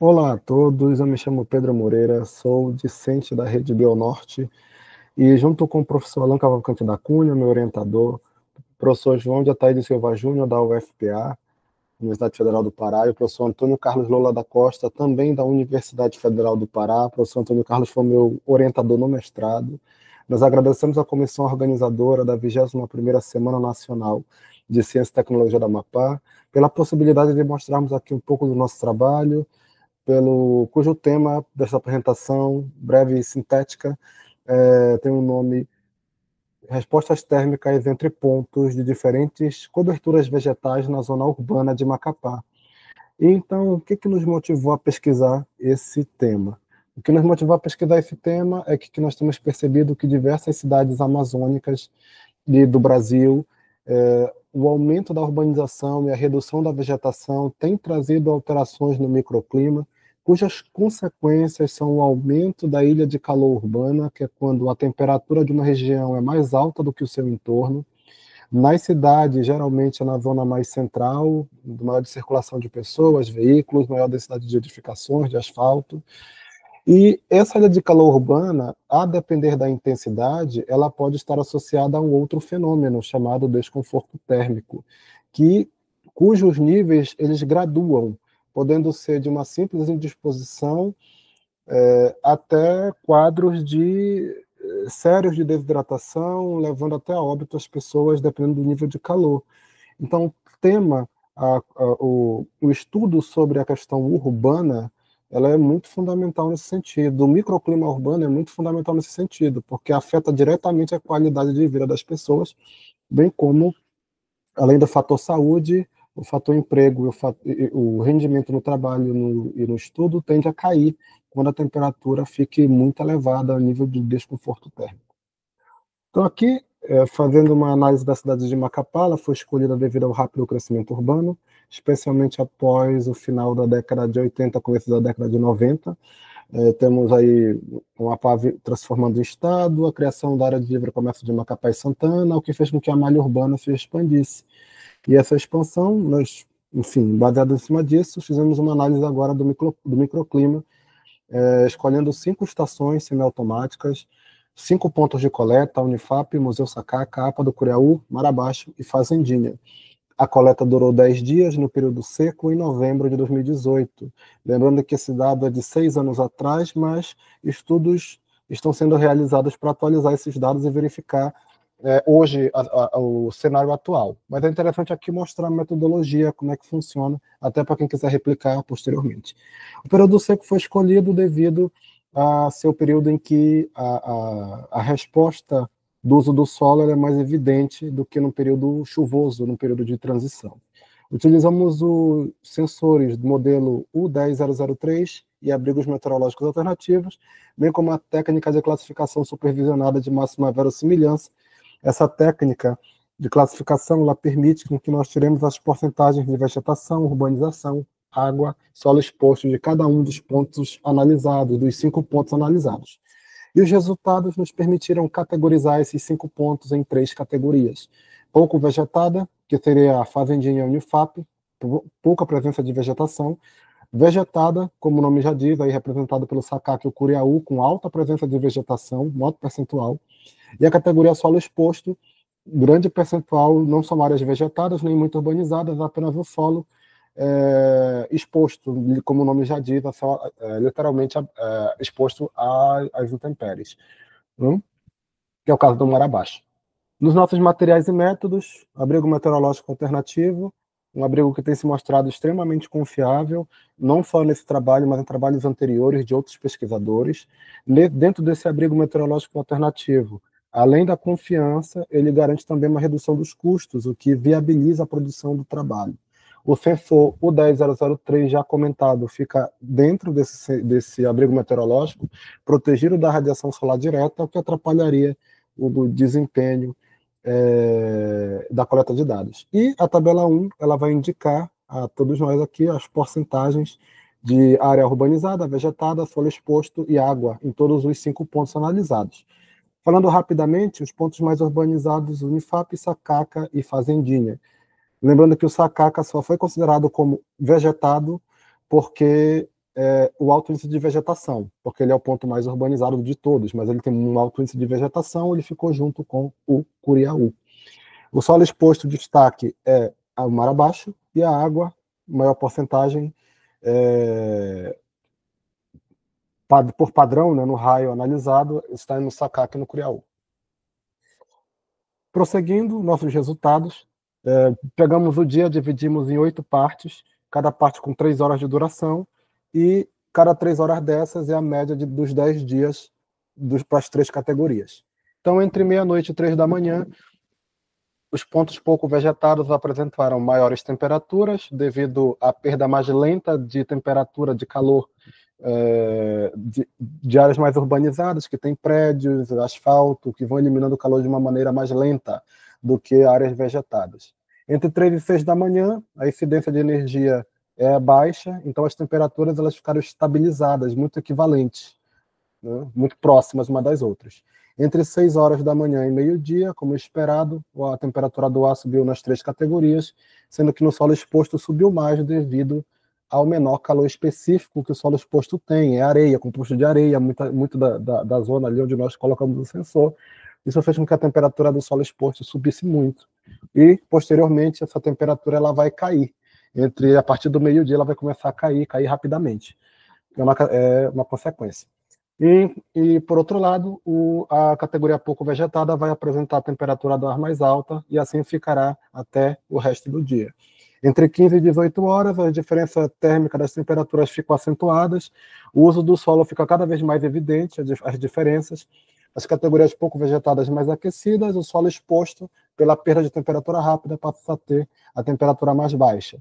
Olá a todos, eu me chamo Pedro Moreira, sou discente da Rede Bionorte e junto com o professor Alan Cavalcante da Cunha, meu orientador, professor João de Ataíde Silva Júnior, da UFPA, Universidade Federal do Pará, e o professor Antônio Carlos Lola da Costa, também da Universidade Federal do Pará. O professor Antônio Carlos foi meu orientador no mestrado. Nós agradecemos à comissão organizadora da 21ª Semana Nacional de Ciência e Tecnologia da Amapá pela possibilidade de mostrarmos aqui um pouco do nosso trabalho, cujo tema desta apresentação, breve e sintética, tem um nome: Respostas térmicas entre pontos de diferentes coberturas vegetais na zona urbana de Macapá. E então, o que nos motivou a pesquisar esse tema? O que nos motivou a pesquisar esse tema é que nós temos percebido que diversas cidades amazônicas do Brasil, o aumento da urbanização e a redução da vegetação tem trazido alterações no microclima, cujas consequências são o aumento da ilha de calor urbana, que é quando a temperatura de uma região é mais alta do que o seu entorno. Nas cidades, geralmente é na zona mais central, maior de circulação de pessoas, veículos, maior densidade de edificações, de asfalto. E essa ilha de calor urbana, a depender da intensidade, ela pode estar associada a um outro fenômeno chamado desconforto térmico, cujos níveis eles graduam, podendo ser de uma simples indisposição até quadros sérios de desidratação, levando até a óbito as pessoas, dependendo do nível de calor. Então, o tema, o estudo sobre a questão urbana, ela é muito fundamental nesse sentido. O microclima urbano é muito fundamental nesse sentido, porque afeta diretamente a qualidade de vida das pessoas, bem como, além do fator saúde, o fator emprego, o rendimento no trabalho e no estudo tende a cair quando a temperatura fique muito elevada a nível de desconforto térmico. Então, aqui, fazendo uma análise da cidade de Macapá, ela foi escolhida devido ao rápido crescimento urbano, especialmente após o final da década de 80, começo da década de 90. Temos aí uma PAV transformando o estado, a criação da área de livre comércio de Macapá e Santana, o que fez com que a malha urbana se expandisse. E essa expansão, nós, enfim, baseado em cima disso, fizemos uma análise agora do microclima, escolhendo 5 estações semiautomáticas, 5 pontos de coleta: Unifap, Museu Sacaca, APA do Curiaú, Mar Abaixo e Fazendinha. A coleta durou 10 dias no período seco, em novembro de 2018. Lembrando que esse dado é de 6 anos atrás, mas estudos estão sendo realizados para atualizar esses dados e verificar hoje o cenário atual. Mas é interessante aqui mostrar a metodologia, como é que funciona, até para quem quiser replicar posteriormente. O período seco foi escolhido devido a ser o período em que a resposta do uso do solo é mais evidente do que no período chuvoso, no período de transição. Utilizamos os sensores do modelo U10003 e abrigos meteorológicos alternativos, bem como a técnica de classificação supervisionada de máxima verossimilhança. Essa técnica de classificação ela permite que nós tiremos as porcentagens de vegetação, urbanização, água, solo exposto de cada um dos pontos analisados, dos 5 pontos analisados. E os resultados nos permitiram categorizar esses 5 pontos em 3 categorias: pouco vegetada, que seria a Fazendinha Unifap, pouca presença de vegetação; vegetada, como o nome já diz, aí representado pelo Sacaca e o Curiaú, com alta presença de vegetação, alto percentual; e a categoria solo exposto, grande percentual, não são áreas vegetadas nem muito urbanizadas, apenas o solo exposto, como o nome já diz, literalmente exposto às intempéries, que é o caso do Mar Abaixo. Nos nossos materiais e métodos, abrigo meteorológico alternativo, um abrigo que tem se mostrado extremamente confiável, não só nesse trabalho, mas em trabalhos anteriores de outros pesquisadores. Dentro desse abrigo meteorológico alternativo, além da confiança, ele garante também uma redução dos custos, o que viabiliza a produção do trabalho. O sensor U10003, já comentado, fica dentro desse abrigo meteorológico, protegido da radiação solar direta, o que atrapalharia o desempenho da coleta de dados. E a tabela 1, ela vai indicar a todos nós aqui as porcentagens de área urbanizada, vegetada, solo exposto e água em todos os 5 pontos analisados. Falando rapidamente, os pontos mais urbanizados: Unifap, Sacaca e Fazendinha. Lembrando que o Sacaca só foi considerado como vegetado porque o alto índice de vegetação, porque ele é o ponto mais urbanizado de todos, mas ele tem um alto índice de vegetação, ele ficou junto com o Curiaú. O solo exposto, destaque é o mar abaixo, e a água, maior porcentagem, por padrão, né, no raio analisado, está no Sacaque e no Curiaú. Prosseguindo nossos resultados, pegamos o dia, dividimos em 8 partes, cada parte com 3 horas de duração, e cada 3 horas dessas é a média dos 10 dias para as 3 categorias. Então, entre meia-noite e 3 da manhã, os pontos pouco vegetados apresentaram maiores temperaturas, devido à perda mais lenta de temperatura, de calor, de áreas mais urbanizadas, que tem prédios, asfalto, que vão eliminando o calor de uma maneira mais lenta do que áreas vegetadas. Entre 3 e 6 da manhã, a incidência de energia é baixa, então as temperaturas elas ficaram estabilizadas, muito equivalentes, né, muito próximas uma das outras. Entre 6 horas da manhã e meio-dia, como esperado, a temperatura do ar subiu nas 3 categorias, sendo que no solo exposto subiu mais devido ao menor calor específico que o solo exposto tem, é areia, composto de areia, muito da zona ali onde nós colocamos o sensor. Isso fez com que a temperatura do solo exposto subisse muito. E, posteriormente, essa temperatura ela vai cair. A partir do meio-dia, ela vai começar a cair rapidamente. É uma consequência. E, por outro lado, a categoria pouco vegetada vai apresentar a temperatura do ar mais alta, e assim ficará até o resto do dia. Entre 15 e 18 horas, a diferença térmica das temperaturas ficam acentuadas, o uso do solo fica cada vez mais evidente, as diferenças. As categorias pouco vegetadas mais aquecidas, o solo exposto pela perda de temperatura rápida passa a ter a temperatura mais baixa.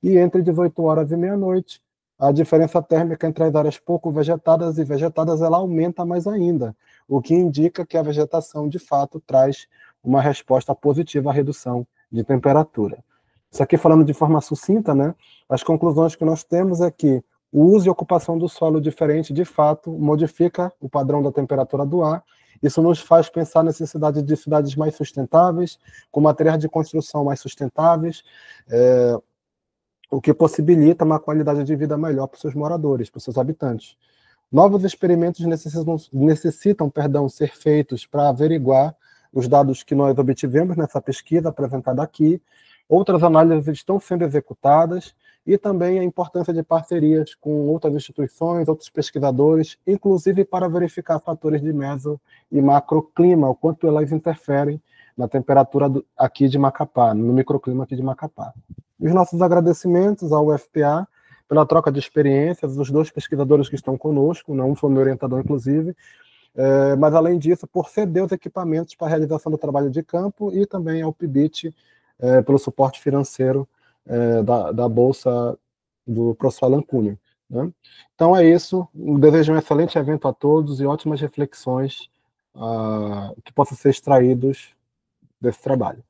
E entre 18 horas e meia-noite, a diferença térmica entre as áreas pouco vegetadas e vegetadas ela aumenta mais ainda, o que indica que a vegetação, de fato, traz uma resposta positiva à redução de temperatura. Isso aqui falando de forma sucinta, né? As conclusões que nós temos é que o uso e ocupação do solo diferente, de fato, modifica o padrão da temperatura do ar. Isso nos faz pensar na necessidade de cidades mais sustentáveis, com materiais de construção mais sustentáveis, o que possibilita uma qualidade de vida melhor para os seus moradores, para os seus habitantes. Novos experimentos necessitam ser feitos para averiguar os dados que nós obtivemos nessa pesquisa apresentada aqui. Outras análises estão sendo executadas, e também a importância de parcerias com outras instituições, outros pesquisadores, inclusive para verificar fatores de meso e macroclima, o quanto elas interferem na temperatura aqui de Macapá, no microclima aqui de Macapá. Os nossos agradecimentos ao UFPA pela troca de experiências, os 2 pesquisadores que estão conosco, um foi meu orientador, inclusive, mas, além disso, por ceder os equipamentos para a realização do trabalho de campo, e também ao PIBIT pelo suporte financeiro da Bolsa do professor Alan Cunha, né? Então é isso, desejo um excelente evento a todos e ótimas reflexões que possam ser extraídos desse trabalho.